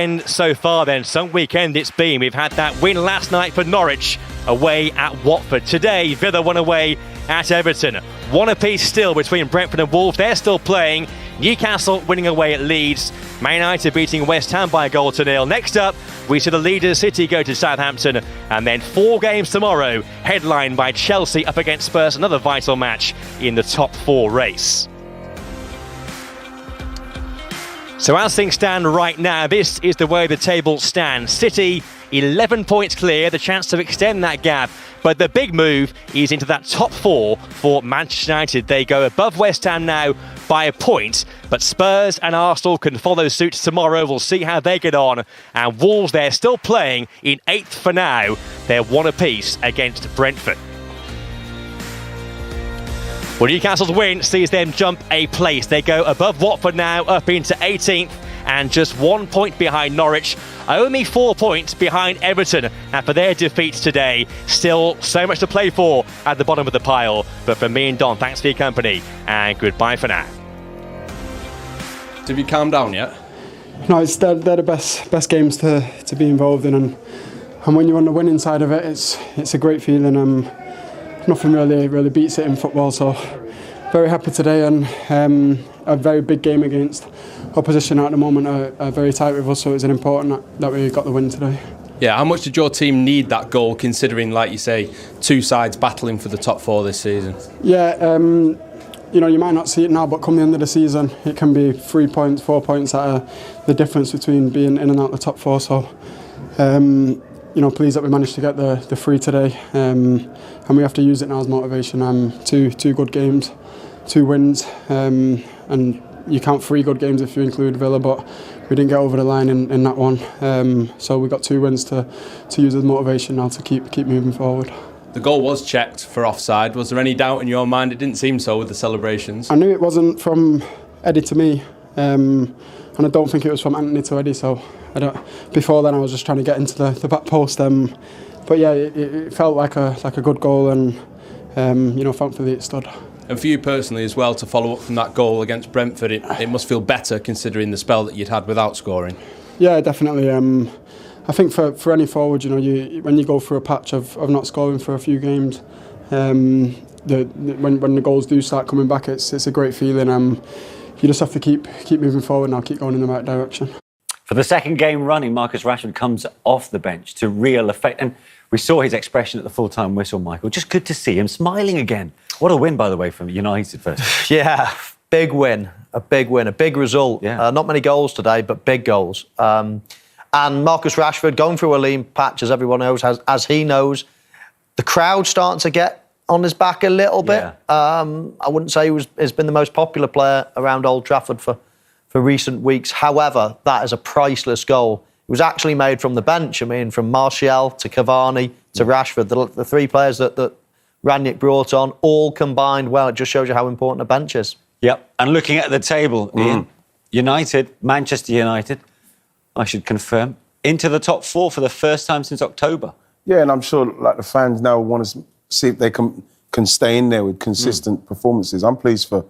And so far then, some weekend it's been. We've had that win last night for Norwich away at Watford. Today, Villa won away at Everton. One apiece still between Brentford and Wolves. They're still playing. Newcastle winning away at Leeds. Man United beating West Ham by 1-0. Next up, we see the leaders City go to Southampton. And then 4 games tomorrow, headlined by Chelsea up against Spurs. Another vital match in the top 4 race. So as things stand right now, this is the way the table stands. City, 11 points clear, the chance to extend that gap. But the big move is into that top 4 for Manchester United. They go above West Ham now by a point. But Spurs and Arsenal can follow suit tomorrow. We'll see how they get on. And Wolves, they're still playing in 8th for now. They're 1 apiece against Brentford. Well, Newcastle's win sees them jump a place. They go above Watford now, up into 18th, and just 1 point behind Norwich. Only 4 points behind Everton after their defeats today. Still so much to play for at the bottom of the pile. But from me and Don, thanks for your company, and goodbye for now. Have you calmed down yet? No, they're the best games to be involved in, and when you're on the winning side of it, it's a great feeling. Nothing really beats it in football, so very happy today, and a very big game against opposition at the moment are very tight with us, so it's important that we got the win today. Yeah, how much did your team need that goal, considering, like you say, 2 sides battling for the top 4 this season? Yeah, you might not see it now, but come the end of the season, it can be 3 points, 4 points that are the difference between being in and out the top 4. So, pleased that we managed to get the 3 today, and we have to use it now as motivation. 2 good games, 2 wins, and you count 3 good games if you include Villa, but we didn't get over the line in that one. So we got 2 wins to use as motivation now to keep moving forward. The goal was checked for offside. Was there any doubt in your mind? It didn't seem so with the celebrations. I knew it wasn't from Eddie to me, and I don't think it was from Anthony to Eddie. So before then, I was just trying to get into the back post. But yeah, it felt like a good goal, and thankfully it stood. And for you personally as well, to follow up from that goal against Brentford, it must feel better considering the spell that you'd had without scoring. Yeah, definitely. I think for any forward, when you go through a patch of not scoring for a few games, when the goals do start coming back, it's a great feeling. You just have to keep moving forward now, keep going in the right direction. For the second game running, Marcus Rashford comes off the bench to real effect. And we saw his expression at the full-time whistle, Michael. Just good to see him smiling again. What a win, by the way, from United first. Yeah, big win, a big result. Yeah. Not many goals today, but big goals. And Marcus Rashford going through a lean patch, as everyone knows, as he knows. The crowd's starting to get on his back a little bit. Yeah. I wouldn't say he's been the most popular player around Old Trafford for recent weeks. However, that is a priceless goal. It was actually made from the bench. I mean, from Martial to Cavani to Rashford, the 3 players that Rangnick brought on, all combined well. It just shows you how important a bench is. Yep. And looking at the table, Ian, Manchester United, I should confirm, into the top 4 for the first time since October. Yeah, and I'm sure the fans now want to see if they can stay in there with consistent performances. I'm pleased for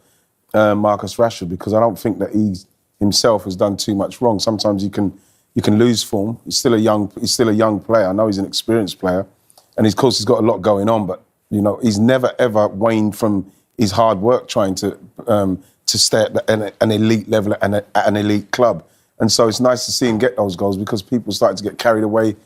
Marcus Rashford, because I don't think that he himself has done too much wrong. Sometimes you can lose form. He's still a young player. I know he's an experienced player, and of course he's got a lot going on. But he's never ever waned from his hard work trying to stay at an elite level and at an elite club. And so it's nice to see him get those goals, because people started to get carried away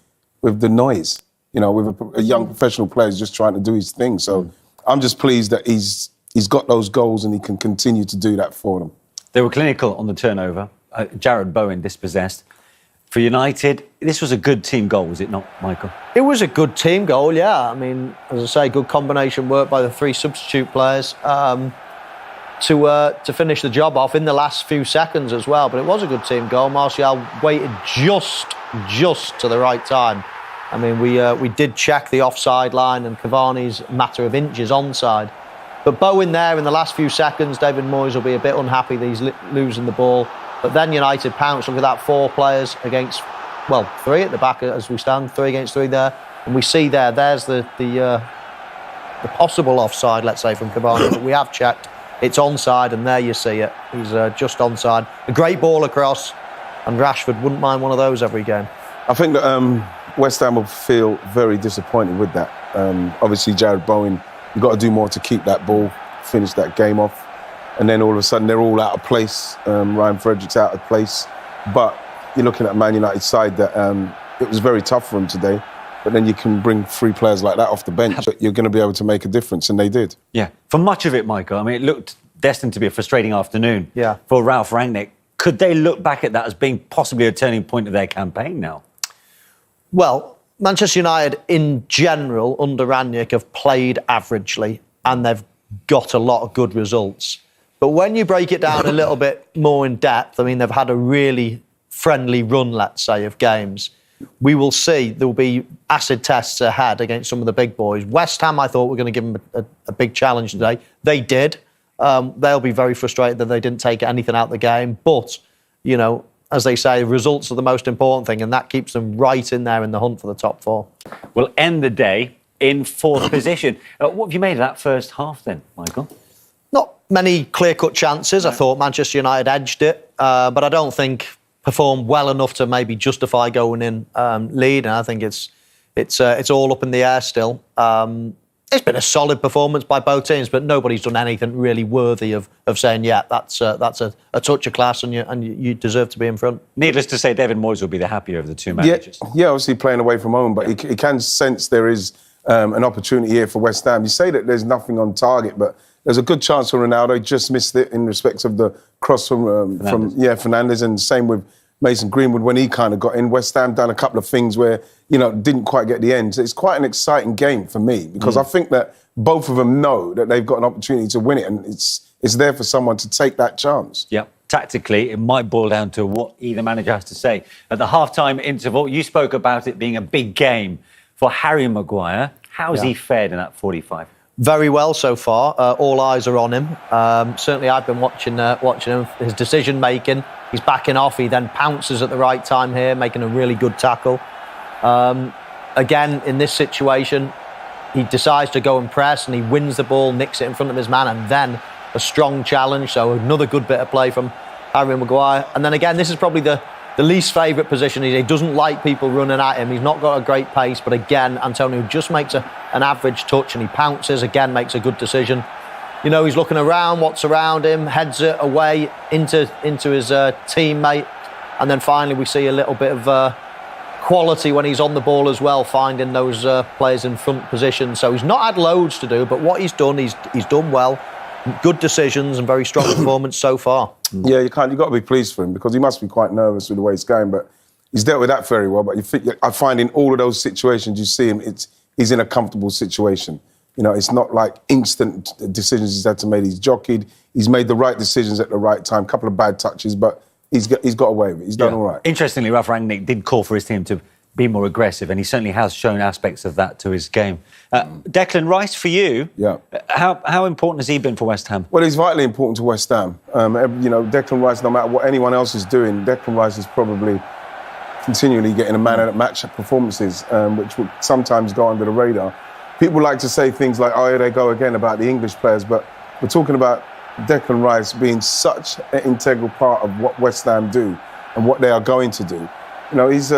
with the noise. With a young professional player who's just trying to do his thing. So I'm just pleased that he's got those goals and he can continue to do that for them. They were clinical on the turnover. Jared Bowen dispossessed. For United, this was a good team goal, was it not, Michael? It was a good team goal, yeah. I mean, as I say, good combination work by the 3 substitute players to finish the job off in the last few seconds as well. But it was a good team goal. Martial waited just to the right time. I mean, we did check the offside line, and Cavani's a matter of inches onside. But Bowen there in the last few seconds, David Moyes will be a bit unhappy that he's losing the ball. But then United pounced. Look at that, 4 players against, 3 at the back as we stand, 3 against 3 there. And we see there's the possible offside, let's say, from Cavani. But we have checked. It's onside, and there you see it. He's just onside. A great ball across. And Rashford wouldn't mind one of those every game. I think that West Ham will feel very disappointed with that. Obviously, Jared Bowen, you've got to do more to keep that ball, finish that game off. And then all of a sudden, they're all out of place. Ryan Fredericks out of place. But you're looking at Man United's side that it was very tough for them today. But then you can bring 3 players like that off the bench. You're going to be able to make a difference, and they did. Yeah. For much of it, Michael, I mean, it looked destined to be a frustrating afternoon for Ralph Rangnick. Could they look back at that as being possibly a turning point of their campaign now? Well, Manchester United in general, under Rangnick, have played averagely and they've got a lot of good results. But when you break it down a little bit more in depth, I mean, they've had a really friendly run, let's say, of games. We will see. There will be acid tests ahead against some of the big boys. West Ham, I thought, were going to give them a big challenge today. They did. They'll be very frustrated that they didn't take anything out of the game. But, you know, as they say, results are the most important thing, and that keeps them right in there in the hunt for the top 4. We'll end the day in 4th position. What have you made of that first half then, Michael? Not many clear-cut chances. I thought Manchester United edged it, but I don't think performed well enough to maybe justify going in lead. And I think it's all up in the air still. It's been a solid performance by both teams, but nobody's done anything really worthy of saying, yeah, that's a touch of class and you deserve to be in front. Needless to say, David Moyes will be the happier of the 2 managers. Yeah, obviously playing away from home, but he can sense there is an opportunity here for West Ham. You say that there's nothing on target, but there's a good chance for Ronaldo. He just missed it in respect of the cross from Fernandes, and same with Mason Greenwood when he kind of got in. West Ham done a couple of things where, you know, didn't quite get the end. So it's quite an exciting game for me because I think that both of them know that they've got an opportunity to win it, and it's there for someone to take that chance. Yeah. Tactically, it might boil down to what either manager has to say. At the half-time interval, you spoke about it being a big game for Harry Maguire. How's he fared in that 45? Very well so far. All eyes are on him. Certainly, I've been watching him. His decision-making, he's backing off. He then pounces at the right time here, making a really good tackle. Again, in this situation, he decides to go and press, and he wins the ball, nicks it in front of his man, and then a strong challenge. So another good bit of play from Harry Maguire. And then again, this is probably the least favourite position. He doesn't like people running at him. He's not got a great pace, but again, Antonio just makes an average touch and he pounces, again, makes a good decision. You know, he's looking around, what's around him, heads it away into his teammate. And then finally we see a little bit of quality when he's on the ball as well, finding those players in front position. So he's not had loads to do, but what he's done, he's done well. Good decisions and very strong performance so far. Yeah, you've got to be pleased for him because he must be quite nervous with the way it's going, but he's dealt with that very well. But I find in all of those situations you see him, he's in a comfortable situation. You know, it's not like instant decisions he's had to make. He's jockeyed. He's made the right decisions at the right time. A couple of bad touches, but he's got away with it. He's done all right. Interestingly, Ralph Rangnick did call for his team to be more aggressive, and he certainly has shown aspects of that to his game. Declan Rice, for you, how important has he been for West Ham? Well, he's vitally important to West Ham. You know, Declan Rice, no matter what anyone else is doing, Declan Rice is probably continually getting a man of the match performances, which will sometimes go under the radar. People like to say things like, oh, here they go again about the English players, but we're talking about Declan Rice being such an integral part of what West Ham do and what they are going to do. You know, he's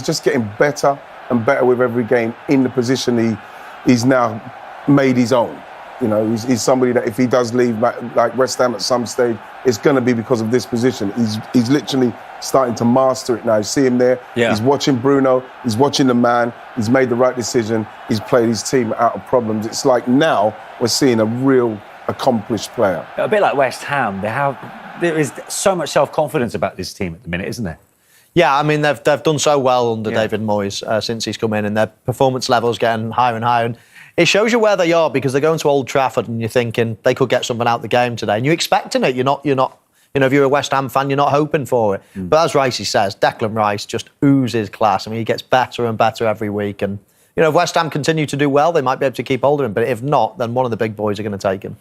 just getting better and better with every game in the position he's now made his own. You know, he's somebody that if he does leave like West Ham at some stage, it's going to be because of this position. He's literally starting to master it now. You see him there. Yeah. He's watching Bruno. He's watching the man. He's made the right decision. He's played his team out of problems. It's like now we're seeing a real accomplished player. A bit like West Ham. There is so much self-confidence about this team at the minute, isn't there? Yeah, I mean, they've done so well under David Moyes since he's come in, and their performance levels getting higher and higher. And it shows you where they are because they're going to Old Trafford and you're thinking they could get something out of the game today. And you're expecting it. You're not, you know, if you're a West Ham fan, you're not hoping for it. But as Ricey says, Declan Rice just oozes class. I mean, he gets better and better every week. And, you know, if West Ham continue to do well, they might be able to keep hold of him. But if not, then one of the big boys are going to take him.